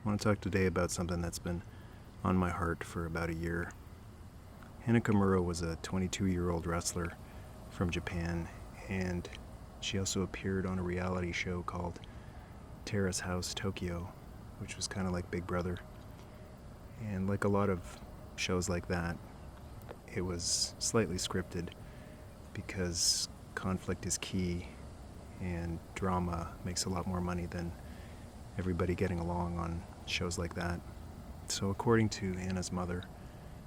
want to talk today about something that's been on my heart for about a year. Hana Kimura was a 22-year-old wrestler from Japan, and she also appeared on a reality show called Terrace House Tokyo, which was kind of like Big Brother. And like a lot of shows like that, it was slightly scripted because conflict is key and drama makes a lot more money than everybody getting along on shows like that. So according to Anna's mother,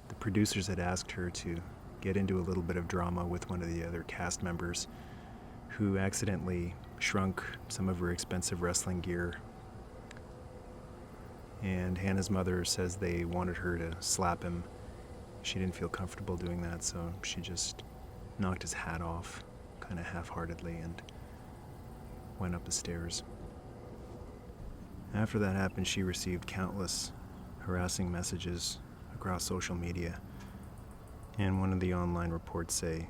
the producers had asked her to get into a little bit of drama with one of the other cast members who accidentally shrunk some of her expensive wrestling gear. And Hannah's mother says they wanted her to slap him. She didn't feel comfortable doing that, so she just knocked his hat off kind of half-heartedly and went up the stairs. After that happened, she received countless harassing messages across social media, and one of the online reports say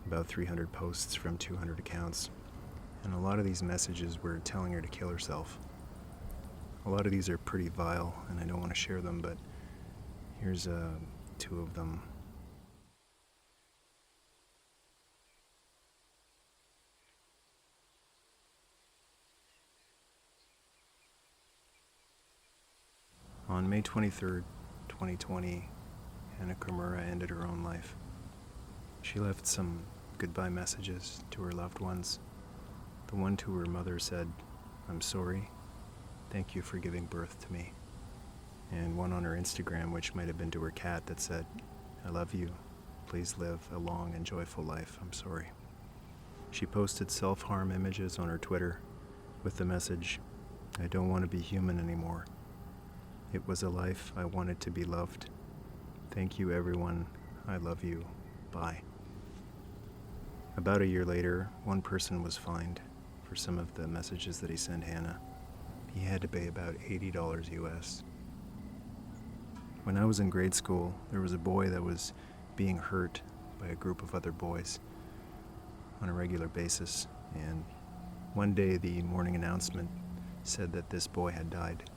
about 300 posts from 200 accounts, and a lot of these messages were telling her to kill herself. A lot of these are pretty vile, and I don't want to share them, but here's two of them. On May 23rd, 2020, Hana Kimura ended her own life. She left some goodbye messages to her loved ones. The one to her mother said, "I'm sorry. Thank you for giving birth to me." And one on her Instagram, which might have been to her cat, that said, "I love you. Please live a long and joyful life. I'm sorry." She posted self-harm images on her Twitter with the message, "I don't want to be human anymore. It was a life I wanted to be loved. Thank you, everyone. I love you. Bye." About a year later, one person was fined for some of the messages that he sent Hannah. He had to pay about $80 US. When I was in grade school, there was a boy that was being hurt by a group of other boys on a regular basis, and one day the morning announcement said that this boy had died.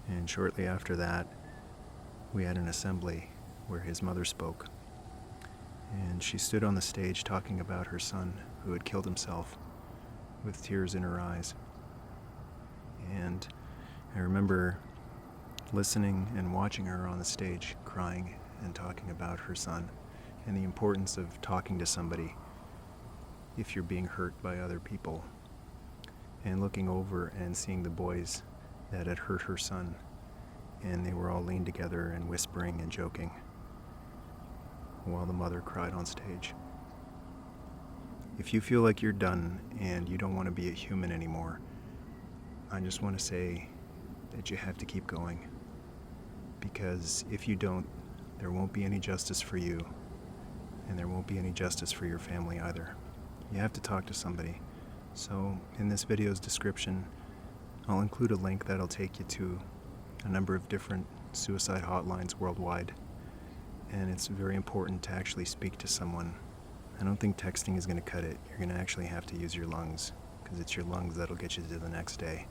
And shortly after that, we had an assembly where his mother spoke. And she stood on the stage talking about her son who had killed himself with tears in her eyes. And I remember listening and watching her on the stage crying and talking about her son and the importance of talking to somebody if you're being hurt by other people, and looking over and seeing the boys that had hurt her son, and they were all leaned together and whispering and joking while the mother cried on stage. If you feel like you're done and you don't want to be a human anymore, I just want to say that you have to keep going, because if you don't, there won't be any justice for you, and there won't be any justice for your family either. You have to talk to somebody. So in this video's description, I'll include a link that'll take you to a number of different suicide hotlines worldwide, and it's very important to actually speak to someone. I don't think texting is going to cut it. You're going to actually have to use your lungs, because it's your lungs that'll get you to the next day.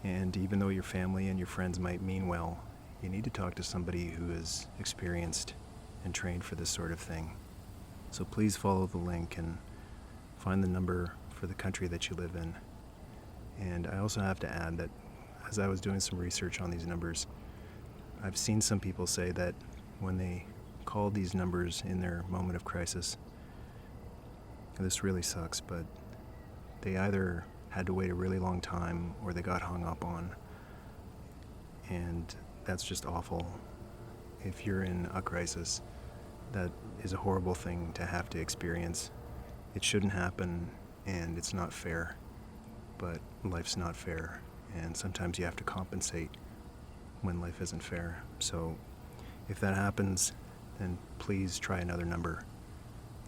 And even though your family and your friends might mean well, you need to talk to somebody who is experienced and trained for this sort of thing. So please follow the link and find the number for the country that you live in. And I also have to add that as I was doing some research on these numbers, I've seen some people say that when they called these numbers in their moment of crisis, this really sucks, but they either had to wait a really long time or they got hung up on. And that's just awful. If you're in a crisis, that is a horrible thing to have to experience. It shouldn't happen, and it's not fair. But life's not fair, and sometimes you have to compensate when life isn't fair. So if that happens, then please try another number.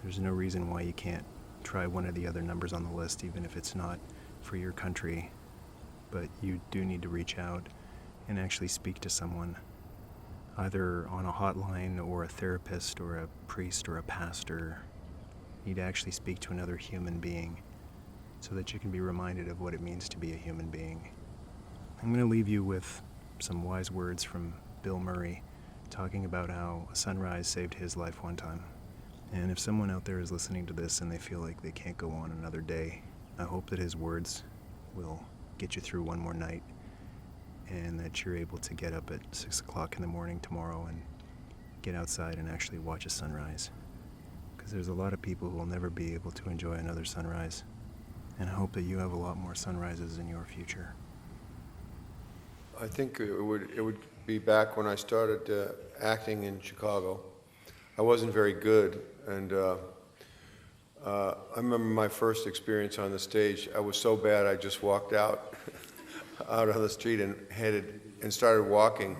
There's no reason why you can't try one of the other numbers on the list, even if it's not for your country. But you do need to reach out and actually speak to someone, either on a hotline or a therapist or a priest or a pastor. You need to actually speak to another human being so that you can be reminded of what it means to be a human being. I'm going to leave you with some wise words from Bill Murray talking about how a sunrise saved his life one time. And if someone out there is listening to this and they feel like they can't go on another day, I hope that his words will get you through one more night and that you're able to get up at 6 o'clock in the morning tomorrow and get outside and actually watch a sunrise. Because there's a lot of people who will never be able to enjoy another sunrise. And I hope that you have a lot more sunrises in your future. I think it would be back when I started acting in Chicago. I wasn't very good, and I remember my first experience on the stage. I was so bad I just walked out on the street and started walking.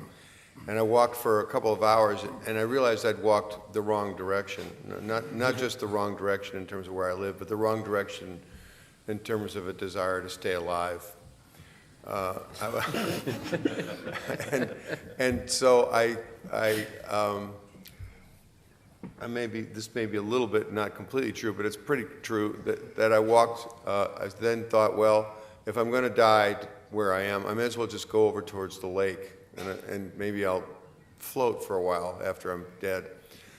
And I walked for a couple of hours, and I realized I'd walked the wrong direction. Not just the wrong direction in terms of where I live, but the wrong direction in terms of a desire to stay alive. And so this may be a little bit not completely true, but it's pretty true that I walked. I then thought, well, if I'm going to die where I am, I may as well just go over towards the lake, and maybe I'll float for a while after I'm dead.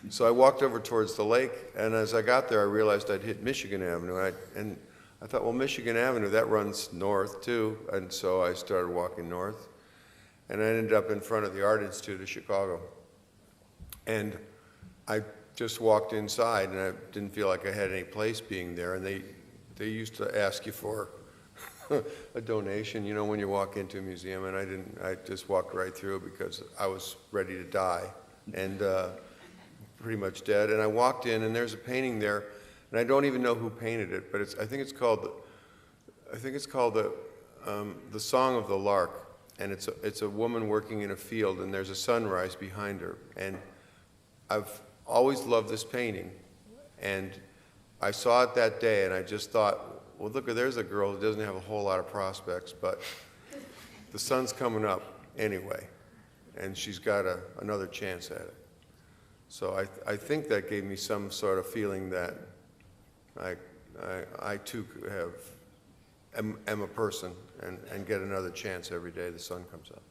So I walked over towards the lake, and as I got there, I realized I'd hit Michigan Avenue, and I thought, well, Michigan Avenue, that runs north too, and so I started walking north, and I ended up in front of the Art Institute of Chicago. And I just walked inside, and I didn't feel like I had any place being there, and they used to ask you for a donation, you know, when you walk into a museum, and I just walked right through because I was ready to die, and pretty much dead, and I walked in, and there's a painting there, and I don't even know who painted it, but I think it's called the Song of the Lark, and it's a woman working in a field, and there's a sunrise behind her, and I've always loved this painting, and I saw it that day, and I just thought, well, look, there's a girl who doesn't have a whole lot of prospects, but the sun's coming up anyway, and she's got another chance at it. So I think that gave me some sort of feeling that I too am a person and get another chance every day the sun comes up.